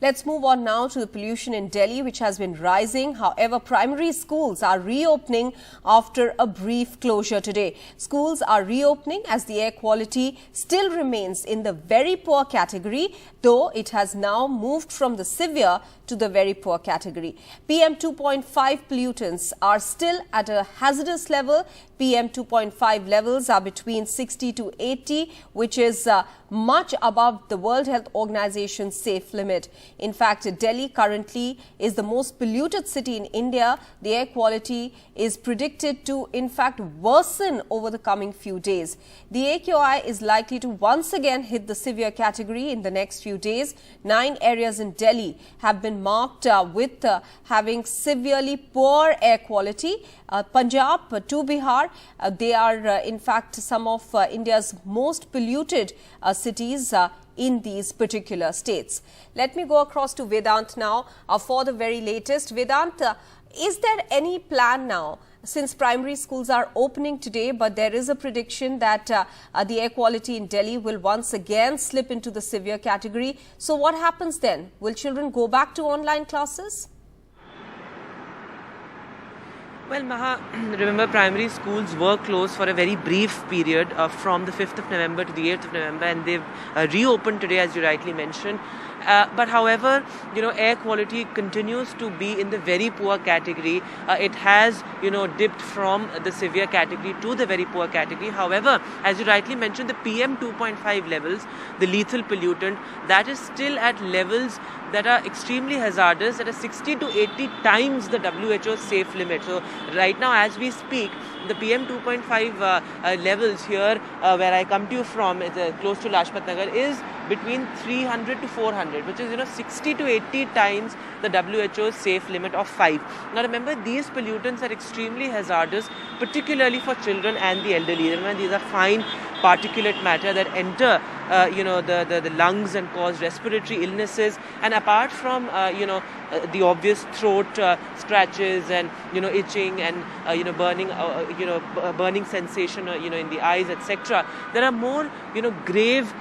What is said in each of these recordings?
Let's move on now to the pollution in Delhi, which has been rising. However, primary schools are reopening after a brief closure today. Schools are reopening as the air quality still remains in the very poor category, though it has now moved from the severe to the very poor category. PM 2.5 pollutants are still at a hazardous level. PM 2.5 levels are between 60 to 80, which is much above the World Health Organization's safe limit. In fact, Delhi currently is the most polluted city in India. The air quality is predicted to, in fact, worsen over the coming few days. The AQI is likely to once again hit the severe category in the next few days. 9 areas in Delhi have been marked with having severely poor air quality. Punjab to Bihar, they are in fact some of India's most polluted cities in these particular states. Let me go across to Vedant now for the very latest. Vedant, is there any plan now? Since primary schools are opening today, but there is a prediction that the air quality in Delhi will once again slip into the severe category. So what happens then? Will children go back to online classes? Well, Maha, remember primary schools were closed for a very brief period from the 5th of November to the 8th of November, and they've reopened today, as you rightly mentioned. But however, air quality continues to be in the very poor category. It has, dipped from the severe category to the very poor category. However, as you rightly mentioned, the PM 2.5 levels, the lethal pollutant, that is still at levels that are extremely hazardous, that are 60 to 80 times the WHO's safe limit. So right now, as we speak, the PM 2.5 levels here, where I come to you from, close to Lajpat Nagar, is between 300 to 400, which is 60 to 80 times the WHO's safe limit of 5. Now remember, these pollutants are extremely hazardous, particularly for children and the elderly. Remember, these are fine particulate matter that enter the lungs and cause respiratory illnesses. And apart from the obvious throat scratches and itching and burning sensation in the eyes, etc., there are more grave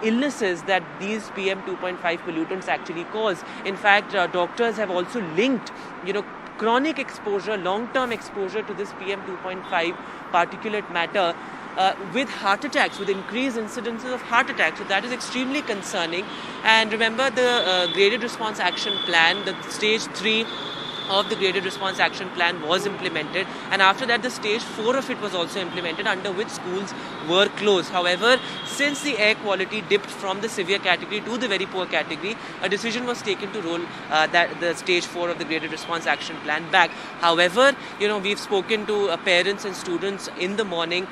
illnesses that these PM 2.5 pollutants actually cause. In fact, doctors have also linked chronic exposure, long-term exposure to this PM 2.5 particulate matter with heart attacks, with increased incidences of heart attacks. So that is extremely concerning. And remember, the graded response action plan, the stage 3 of the graded response action plan was implemented, and after that the stage 4 of it was also implemented, under which schools were closed. However, since the air quality dipped from the severe category to the very poor category, a decision was taken to roll the stage 4 of the graded response action plan back. However, we've spoken to parents and students in the morning,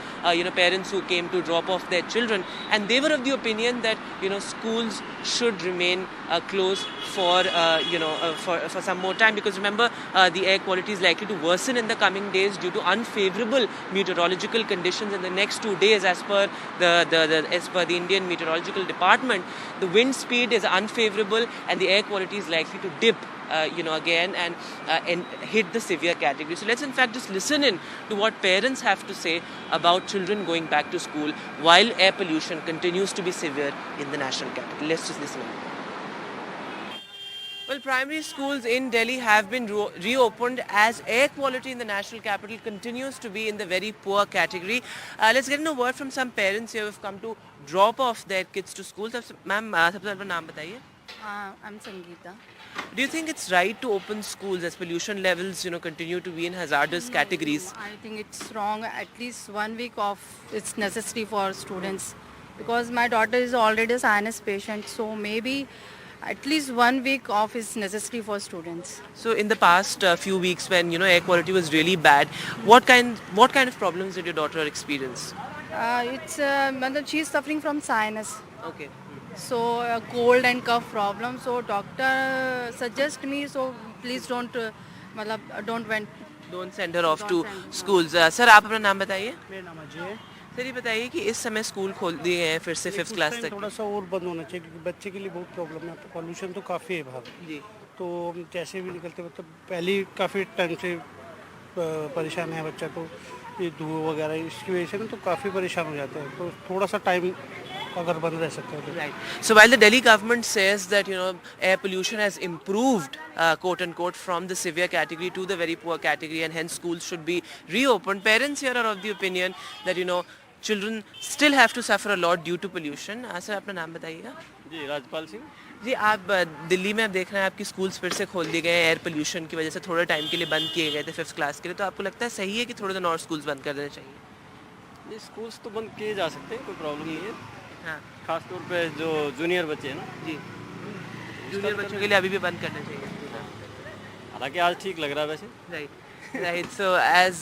parents who came to drop off their children, and they were of the opinion that schools should remain closed for some more time, because remember, the air quality is likely to worsen in the coming days due to unfavorable meteorological conditions in the next 2 days. As per the Indian Meteorological Department, the wind speed is unfavorable and the air quality is likely to dip again and hit the severe category. So let's in fact just listen in to what parents have to say about children going back to school while air pollution continues to be severe in the national capital. Let's just listen in. Well, primary schools in Delhi have been reopened as air quality in the national capital continues to be in the very poor category. Let's get a word from some parents here who have come to drop off their kids to school. Ma'am, sabse pehle naam bataiye. I'm Sangeeta. Do you think it's right to open schools as pollution levels, continue to be in hazardous categories? I think it's wrong. At least 1 week off is necessary for students, because my daughter is already a sinus patient, so maybe at least 1 week off is necessary for students. So in the past few weeks when air quality was really bad, what kind of problems did your daughter experience? She's suffering from sinus. Okay. So cold and cough problem. So doctor suggest me, so please don't send her off to schools. Sir, आप अपना नाम बताइए. मेरा नाम अजय है. Sir ये बताइए कि इस समय स्कूल खोल दिए हैं फिर से 5th क्लास तक. थोड़ा सा और बंद होना चाहिए, क्योंकि बच्चे के लिए बहुत प्रॉब्लम है. पॉल्यूशन तो काफ़ी है बाहर जी. तो जैसे भी निकलते मतलब पहले काफ़ी टाइम से परेशान है बच्चा, तो ये धुआं वगैरह इसकी वजह से ना तो काफ़ी परेशान हो जाते हैं. तो थोड़ा सा टाइम अगर बंद रह सकते हैं तो। Right. So while the Delhi government says that air pollution has improved quote unquote from the severe category to the very poor category and hence schools should be reopened, parents here are of the opinion that children still have to suffer a lot due to pollution. Sir, अपना नाम बताइएगा. जी राजपाल सिंह. जी आप दिल्ली में आप देख रहे हैं आपकी स्कूल्स फिर से खोल दिए गए हैं एयर पोल्यूशन की वजह से, थोड़े टाइम के लिए बंद किए गए थे 5th क्लास के लिए, तो आपको लगता है सही है कि थोड़े दिन और स्कूल्स बंद कर देने चाहिए? ये स्कूल्स तो बंद किए जा सकते हैं, कोई प्रॉब्लम नहीं है. हाँ खास तौर पे जो जूनियर बच्चे हैं ना, जी, जूनियर बच्चों के लिए अभी भी बंद करना चाहिए. हालांकि आज ठीक लग रहा है वैसे. Right. Right. So as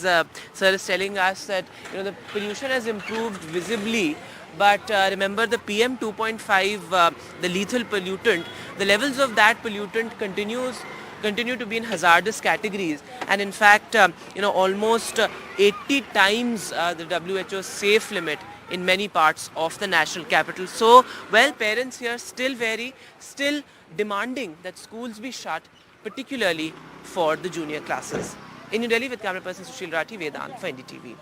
sir is telling us that the pollution has improved visibly, but remember the PM 2.5, the lethal pollutant, the levels of that pollutant continue to be in hazardous categories, and in fact almost 80 times the WHO safe limit in many parts of the national capital. So well, parents here still demanding that schools be shut, particularly for the junior classes. In New Delhi with camera person Sushil Rathi, Vedant for NDTV.